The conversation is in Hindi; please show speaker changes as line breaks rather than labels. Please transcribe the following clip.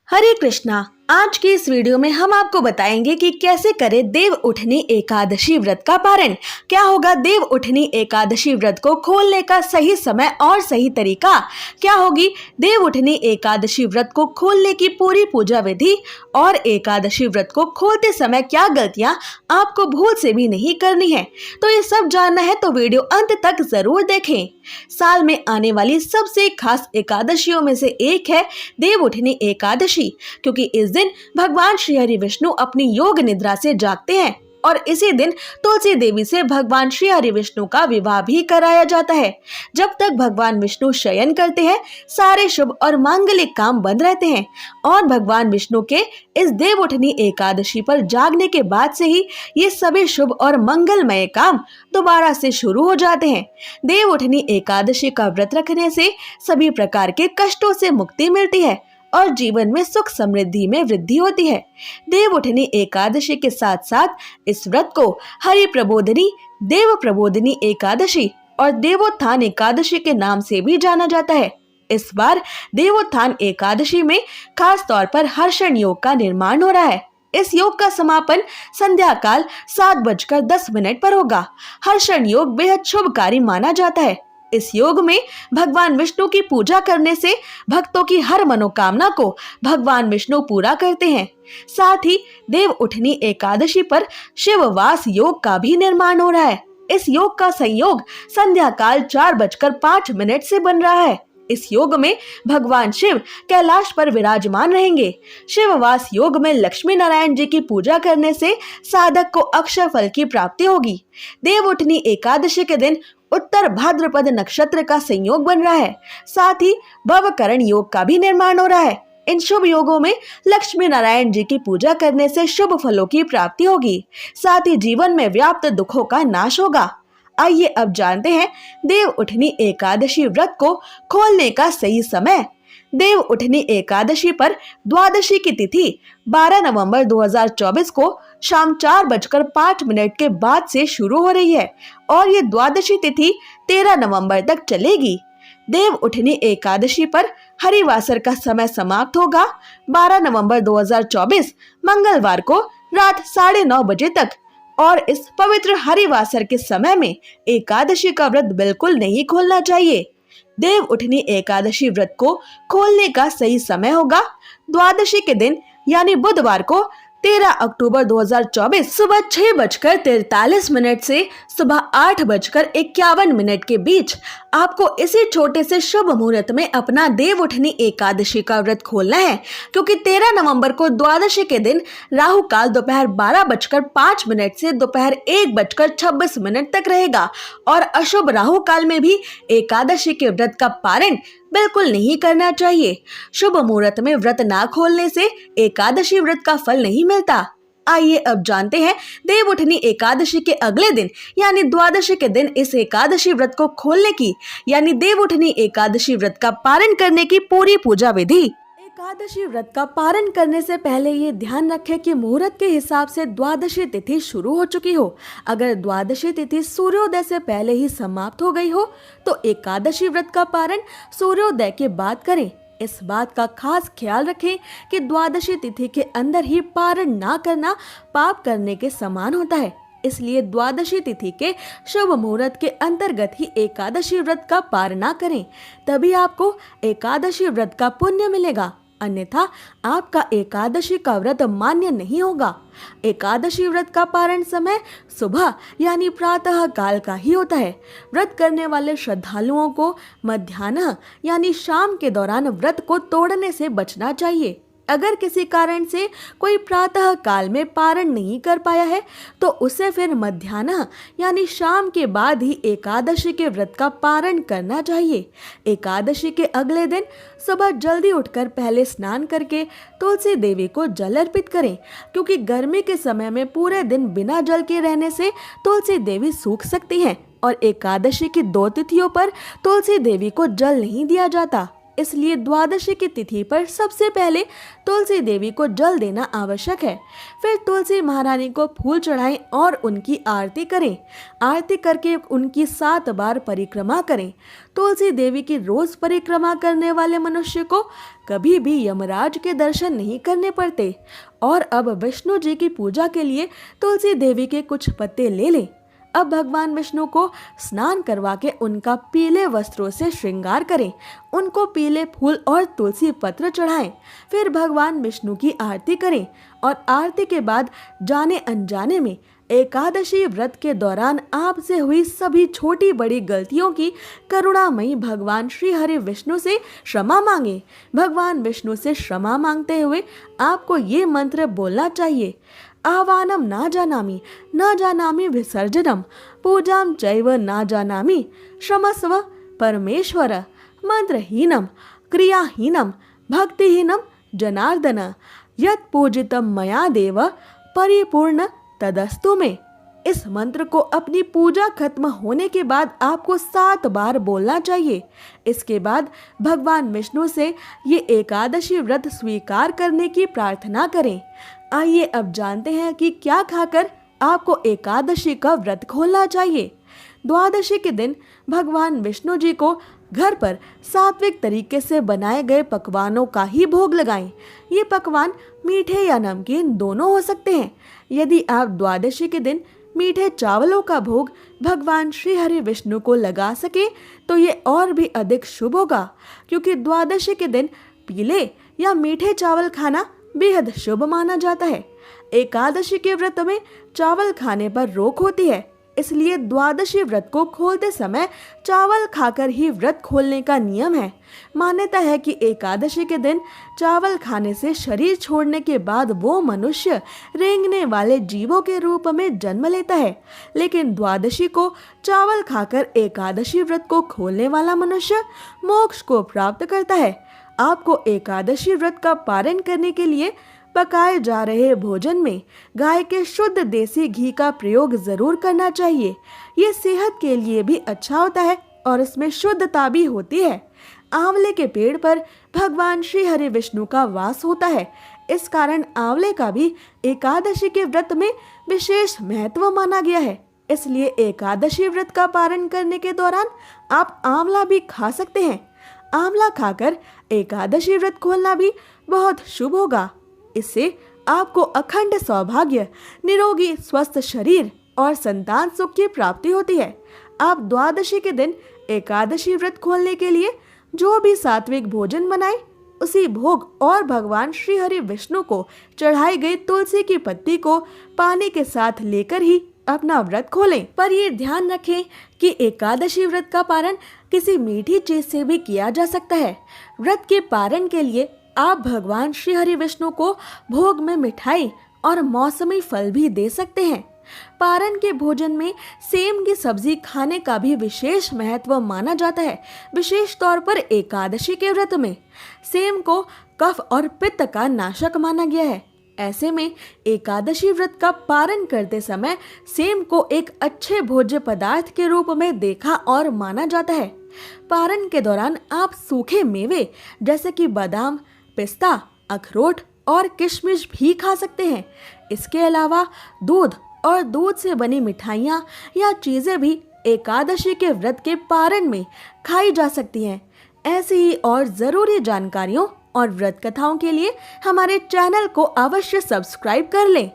हरे कृष्णा। आज की इस वीडियो में हम आपको बताएंगे कि कैसे करें देव उठनी एकादशी व्रत का पारण। क्या होगा देव उठनी एकादशी व्रत को खोलने का सही समय और सही तरीका, क्या होगी देव उठनी एकादशी व्रत को खोलने की पूरी पूजा विधि, और एकादशी व्रत को खोलते समय क्या गलतियां आपको भूल से भी नहीं करनी है। तो ये सब जानना है तो वीडियो अंत तक जरूर देखें। साल में आने वाली सबसे खास एकादशियों में से एक है देव उठनी एकादशी, क्योंकि इस दिन भगवान श्री हरि विष्णु अपनी योग निद्रा से जागते हैं और इसी दिन तुलसी देवी से भगवान श्री हरि विष्णु का विवाह भी कराया जाता है। जब तक भगवान विष्णु शयन करते हैं सारे शुभ और मांगलिक काम बंद रहते हैं, और भगवान विष्णु के इस देव उठनी एकादशी पर जागने के बाद से ही ये सभी शुभ और मंगलमय काम दोबारा से शुरू हो जाते हैं। देव उठनी एकादशी का व्रत रखने से सभी प्रकार के कष्टों से मुक्ति मिलती है और जीवन में सुख समृद्धि में वृद्धि होती है। देव उठनी एकादशी के साथ साथ इस व्रत को हरि प्रबोधनी, देव प्रबोधनी एकादशी और देवोत्थान एकादशी के नाम से भी जाना जाता है। इस बार देवोत्थान एकादशी में खास तौर पर हर्षण योग का निर्माण हो रहा है। इस योग का समापन संध्या काल 7:10 पर होगा। हर्षण योग बेहद शुभकारी माना जाता है। इस योग में भगवान विष्णु की पूजा करने से भक्तों की हर मनोकामना को भगवान विष्णु पूरा करते हैं। साथ ही देव उठनी एकादशी पर शिववास योग का भी निर्माण हो रहा है। इस योग का संयोग संध्या काल 4:05 से बन रहा है। इस योग में भगवान शिव कैलाश पर विराजमान रहेंगे। शिववास योग में लक्ष्मी नारायण जी की पूजा करने से साधक को अक्षय फल की प्राप्ति होगी। देव उठनी एकादशी के दिन उत्तर भाद्रपद नक्षत्र का संयोग बन रहा है। साथ ही भवकरण योग का भी निर्माण हो रहा है। इन शुभ योगों में लक्ष्मी नारायण जी की पूजा करने से शुभ फलों की प्राप्ति होगी। साथ ही जीवन में व्याप्त दुखों का नाश होगा। आइए अब जानते हैं देव उठनी एकादशी व्रत को खोलने का सही समय। देव उठनी एकादशी पर द्वादशी की तिथि 12 नवंबर 2024 को शाम 4:05 के बाद से शुरू हो रही है और ये द्वादशी तिथि 13 नवंबर तक चलेगी। देव उठनी एकादशी पर हरिवासर का समय समाप्त होगा 12 नवंबर 2024 मंगलवार को रात 9:30 बजे तक, और इस पवित्र हरिवासर के समय में एकादशी का व्रत बिल्कुल नहीं खोलना चाहिए। देव उठनी एकादशी व्रत को खोलने का सही समय होगा द्वादशी के दिन यानी बुधवार को 13 अक्टूबर 2024 सुबह 6:43 से सुबह 8:51 के बीच। आपको इसी छोटे से शुभ मुहूर्त में अपना देव उठनी एकादशी का व्रत खोलना है, क्योंकि 13 नवंबर को द्वादशी के दिन राहु काल दोपहर 12:05 से दोपहर 1:26 तक रहेगा, और अशुभ राहु काल में भी एकादशी के व्रत का पारण बिल्कुल नहीं करना चाहिए। शुभ मुहूर्त में व्रत ना खोलने से एकादशी व्रत का फल नहीं मिलता। आइए अब जानते हैं देव उठनी एकादशी के अगले दिन यानी द्वादशी के दिन इस एकादशी व्रत को खोलने की यानी देव उठनी एकादशी व्रत का पारण करने की पूरी पूजा विधि। एकादशी व्रत का पारण करने से पहले ये ध्यान रखें कि मुहूर्त के हिसाब से द्वादशी तिथि शुरू हो चुकी हो। अगर द्वादशी तिथि सूर्योदय से पहले ही समाप्त हो गई हो तो एकादशी व्रत का पारण सूर्योदय के बाद करें। इस बात का खास ख्याल रखें कि द्वादशी तिथि के अंदर ही पारण ना करना पाप करने के समान होता है। इसलिए द्वादशी तिथि के शुभ मुहूर्त के अंतर्गत ही एकादशी व्रत का पारण करें, तभी आपको एकादशी व्रत का पुण्य मिलेगा, अन्यथा आपका एकादशी का व्रत मान्य नहीं होगा। एकादशी व्रत का पारण समय सुबह यानी प्रातः काल का ही होता है। व्रत करने वाले श्रद्धालुओं को मध्याह्न यानी शाम के दौरान व्रत को तोड़ने से बचना चाहिए। अगर किसी कारण से कोई प्रातः काल में पारण नहीं कर पाया है तो उसे फिर मध्याह्न यानी शाम के बाद ही एकादशी के व्रत का पारण करना चाहिए। एकादशी के अगले दिन सुबह जल्दी उठकर पहले स्नान करके तुलसी देवी को जल अर्पित करें, क्योंकि गर्मी के समय में पूरे दिन बिना जल के रहने से तुलसी देवी सूख सकती हैं और एकादशी की 2 तिथियों पर तुलसी देवी को जल नहीं दिया जाता। इसलिए द्वादशी की तिथि पर सबसे पहले तुलसी देवी को जल देना आवश्यक है। फिर तुलसी महारानी को फूल चढ़ाएं और उनकी आरती करें। आरती करके उनकी 7 बार परिक्रमा करें। तुलसी देवी की रोज परिक्रमा करने वाले मनुष्य को कभी भी यमराज के दर्शन नहीं करने पड़ते। और अब विष्णु जी की पूजा के लिए तुलसी देवी के कुछ पत्ते ले लें। अब भगवान विष्णु को स्नान करवा के उनका पीले वस्त्रों से श्रृंगार करें। उनको पीले फूल और तुलसी पत्र चढ़ाएं। फिर भगवान विष्णु की आरती करें और आरती के बाद जाने अनजाने में एकादशी व्रत के दौरान आपसे हुई सभी छोटी बड़ी गलतियों की करुणामयी भगवान श्री हरि विष्णु से क्षमा मांगे। भगवान विष्णु से क्षमा मांगते हुए आपको ये मंत्र बोलना चाहिए। आवानम न जानामि विसर्जनम पूजाम चैव न जानामि क्षमस्व परमेश्वर मंत्रहीनम क्रियाहीनम भक्तिहीनम जनार्दन यत् पूजितम मया देव परिपूर्ण तदस्तु में। इस मंत्र को अपनी पूजा खत्म होने के बाद आपको 7 बार बोलना चाहिए। इसके बाद भगवान विष्णु से ये एकादशी व्रत स्वीकार करने की प्रार्थना करें। आइए अब जानते हैं कि क्या खाकर आपको एकादशी का व्रत खोलना चाहिए। द्वादशी के दिन भगवान विष्णु जी को घर पर सात्विक तरीके से बनाए गए पकवानों का ही भोग लगाएं। ये पकवान मीठे या नमकीन दोनों हो सकते हैं। यदि आप द्वादशी के दिन मीठे चावलों का भोग भगवान श्री हरि विष्णु को लगा सके तो ये और भी अधिक शुभ होगा, क्योंकि द्वादशी के दिन पीले या मीठे चावल खाना बेहद शुभ माना जाता है। एकादशी के व्रत में चावल खाने पर रोक होती है, इसलिए द्वादशी व्रत को खोलते समय चावल खाकर ही व्रत खोलने का नियम है। मान्यता है कि एकादशी के दिन चावल खाने से शरीर छोड़ने के बाद वो मनुष्य रेंगने वाले जीवों के रूप में जन्म लेता है, लेकिन द्वादशी को चावल खाकर एकादशी व्रत को खोलने वाला मनुष्य मोक्ष को प्राप्त करता है। आपको एकादशी व्रत का पारण करने के लिए पकाए जा रहे भोजन में गाय के शुद्ध देसी घी का प्रयोग जरूर करना चाहिए। ये सेहत के लिए भी अच्छा होता है और इसमें शुद्धता भी होती है। आंवले के पेड़ पर भगवान श्री हरि विष्णु का वास होता है। इस कारण आंवले का भी एकादशी के व्रत में विशेष महत्व माना गया है। इसलिए एकादशी व्रत का पारण करने के दौरान आप आंवला भी खा सकते हैं। आंवला खाकर एकादशी व्रत खोलना भी बहुत शुभ होगा। इससे आपको अखंड सौभाग्य, निरोगी स्वस्थ शरीर और संतान सुख की प्राप्ति होती है। आप द्वादशी के दिन एकादशी व्रत खोलने के लिए जो भी सात्विक भोजन बनाएं, उसी भोग और भगवान श्री हरि विष्णु को चढ़ाई गई तुलसी की पत्ती को पानी के साथ लेकर ही अपना व्रत खोलें। पर ये ध्यान रखें कि एकादशी व्रत का पारण किसी मीठी चीज से भी किया जा सकता है। व्रत के पारण के लिए आप भगवान श्री हरि विष्णु को भोग में मिठाई और मौसमी फल भी दे सकते हैं। पारण के भोजन में सेम की सब्जी खाने का भी विशेष महत्व माना जाता है। विशेष तौर पर एकादशी के व्रत में सेम को कफ और पित्त का नाशक माना गया है। ऐसे में एकादशी व्रत का पारण करते समय सेम को एक अच्छे भोज्य पदार्थ के रूप में देखा और माना जाता है। पारण के दौरान आप सूखे मेवे जैसे कि बादाम, पिस्ता, अखरोट और किशमिश भी खा सकते हैं। इसके अलावा दूध और दूध से बनी मिठाइयाँ या चीजें भी एकादशी के व्रत के पारण में खाई जा सकती हैं। ऐसी ही और जरूरी जानकारियों और व्रत कथाओं के लिए हमारे चैनल को अवश्य सब्सक्राइब कर लें।